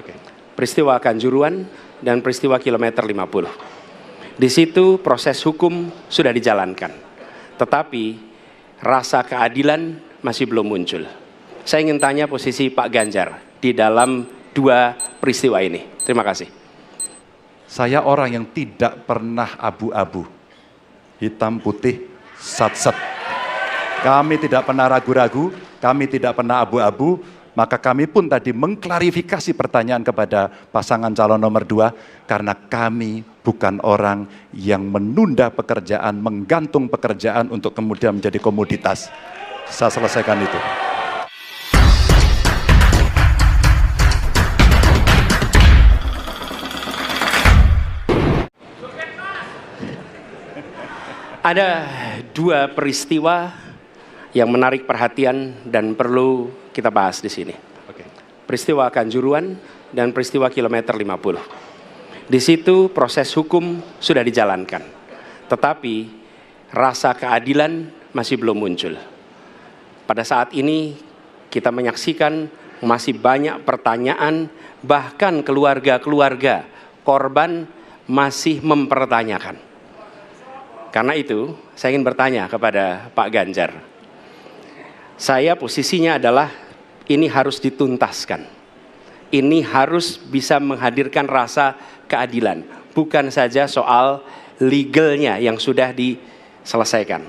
Oke. Peristiwa Kanjuruhan dan peristiwa kilometer 50. Di situ proses hukum sudah dijalankan, tetapi rasa keadilan masih belum muncul. Saya ingin tanya posisi Pak Ganjar di dalam dua peristiwa ini. Terima kasih. Saya orang yang tidak pernah abu-abu, hitam putih, sat-set. Kami tidak pernah ragu-ragu, kami tidak pernah abu-abu, maka kami pun tadi mengklarifikasi pertanyaan kepada pasangan calon nomor 2, karena kami bukan orang yang menunda pekerjaan, menggantung pekerjaan untuk kemudian menjadi komoditas. Saya selesaikan itu. Ada dua peristiwa yang menarik perhatian dan perlu kita bahas di sini. Oke. Peristiwa Kanjuruhan dan peristiwa kilometer 50. Di situ proses hukum sudah dijalankan, tetapi rasa keadilan masih belum muncul. Pada saat ini kita menyaksikan masih banyak pertanyaan, bahkan keluarga-keluarga korban masih mempertanyakan. Karena itu, saya ingin bertanya kepada Pak Ganjar. Saya posisinya adalah ini harus dituntaskan. Ini harus bisa menghadirkan rasa keadilan. Bukan saja soal legalnya yang sudah diselesaikan.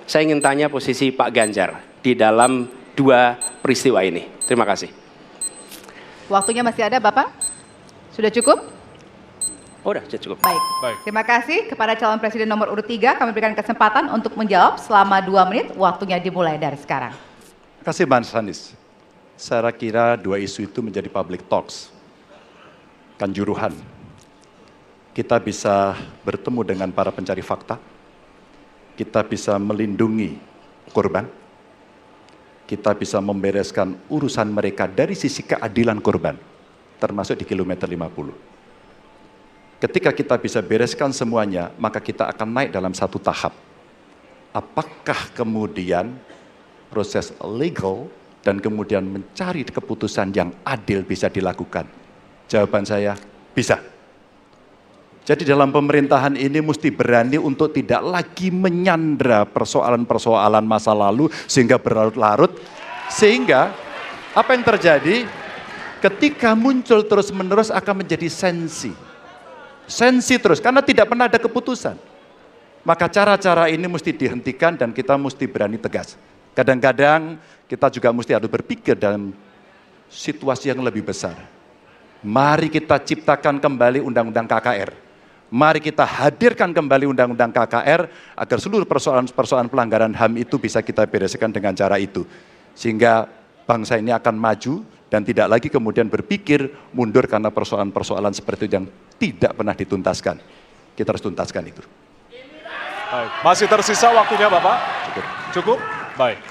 Saya ingin tanya posisi Pak Ganjar di dalam dua peristiwa ini. Terima kasih. Waktunya masih ada, Bapak? Sudah cukup? Oh, udah cukup. Baik. Terima kasih kepada calon presiden nomor urut 3. Kami berikan kesempatan untuk menjawab selama 2 menit. Waktunya dimulai dari sekarang. Terima kasih Mas Anies. Saya kira dua isu itu menjadi public talks. Kanjuruhan. Kita bisa bertemu dengan para pencari fakta. Kita bisa melindungi korban. Kita bisa membereskan urusan mereka dari sisi keadilan korban. Termasuk di kilometer 50. Ketika kita bisa bereskan semuanya, maka kita akan naik dalam satu tahap. Apakah kemudian proses legal dan kemudian mencari keputusan yang adil bisa dilakukan? Jawaban saya, bisa. Jadi dalam pemerintahan ini mesti berani untuk tidak lagi menyandra persoalan-persoalan masa lalu sehingga berlarut-larut. Sehingga apa yang terjadi ketika muncul terus-menerus akan menjadi sensi terus, karena tidak pernah ada keputusan. Maka cara-cara ini mesti dihentikan dan kita mesti berani tegas. Kadang-kadang kita juga mesti harus berpikir dalam situasi yang lebih besar. Mari kita ciptakan kembali Undang-Undang KKR. Mari kita hadirkan kembali Undang-Undang KKR agar seluruh persoalan-persoalan pelanggaran HAM itu bisa kita bereskan dengan cara itu. Sehingga bangsa ini akan maju dan tidak lagi kemudian berpikir mundur karena persoalan-persoalan seperti itu yang tidak pernah dituntaskan. Kita harus tuntaskan itu. Baik. Masih tersisa waktunya Bapak? Cukup? Baik.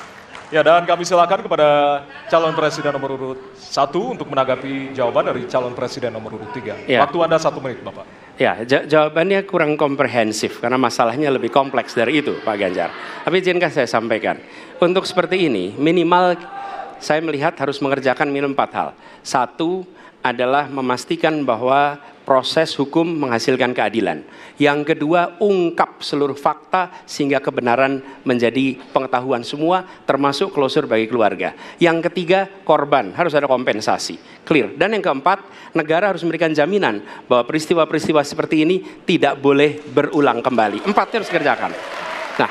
Ya, dan kami silakan kepada calon presiden nomor urut 1 untuk menanggapi jawaban dari calon presiden nomor urut 3. Ya. Waktu Anda 1 menit Bapak. Ya, jawabannya kurang komprehensif karena masalahnya lebih kompleks dari itu, Pak Ganjar. Tapi izinkan saya sampaikan. Untuk seperti ini, minimal saya melihat harus mengerjakan minimum 4 hal. 1 adalah memastikan bahwa proses hukum menghasilkan keadilan. Yang kedua, ungkap seluruh fakta sehingga kebenaran menjadi pengetahuan semua, termasuk closure bagi keluarga. Yang ketiga, korban harus ada kompensasi, clear. Dan yang keempat, negara harus memberikan jaminan bahwa peristiwa-peristiwa seperti ini tidak boleh berulang kembali. 4 harus dikerjakan. Nah,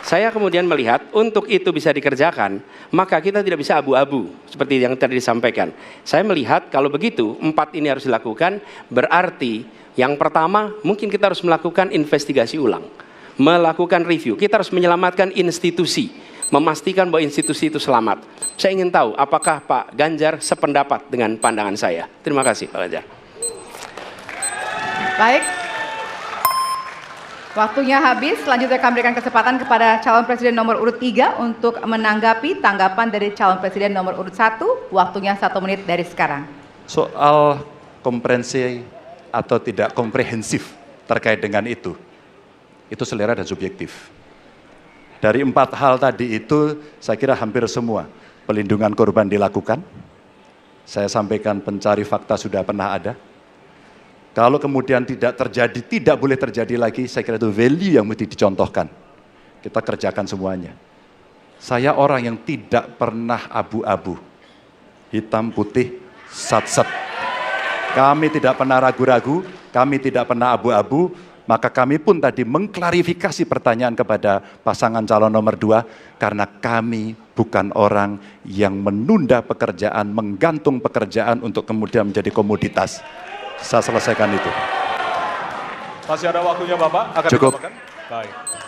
saya kemudian melihat untuk itu bisa dikerjakan, maka kita tidak bisa abu-abu seperti yang tadi disampaikan. Saya melihat kalau begitu 4 ini harus dilakukan, berarti yang pertama mungkin kita harus melakukan investigasi ulang, melakukan review. Kita harus menyelamatkan institusi, memastikan bahwa institusi itu selamat. Saya ingin tahu apakah Pak Ganjar sependapat dengan pandangan saya. Terima kasih Pak Ganjar. Baik. Waktunya habis, selanjutnya kami berikan kesempatan kepada calon presiden nomor urut 3 untuk menanggapi tanggapan dari calon presiden nomor urut 1. Waktunya 1 menit dari sekarang. Soal komprehensi atau tidak komprehensif terkait dengan itu selera dan subjektif. Dari 4 hal tadi itu, saya kira hampir semua pelindungan korban dilakukan. Saya sampaikan pencari fakta sudah pernah ada. Kalau kemudian tidak terjadi, tidak boleh terjadi lagi, saya kira itu value yang mesti dicontohkan. Kita kerjakan semuanya. Saya orang yang tidak pernah abu-abu. Hitam, putih, sat-set. Kami tidak pernah ragu-ragu, kami tidak pernah abu-abu, maka kami pun tadi mengklarifikasi pertanyaan kepada pasangan calon nomor 2, karena kami bukan orang yang menunda pekerjaan, menggantung pekerjaan untuk kemudian menjadi komoditas. Saya selesaikan itu. Masih ada waktunya Bapak? Akan Cukup. ditambahkan? Baik.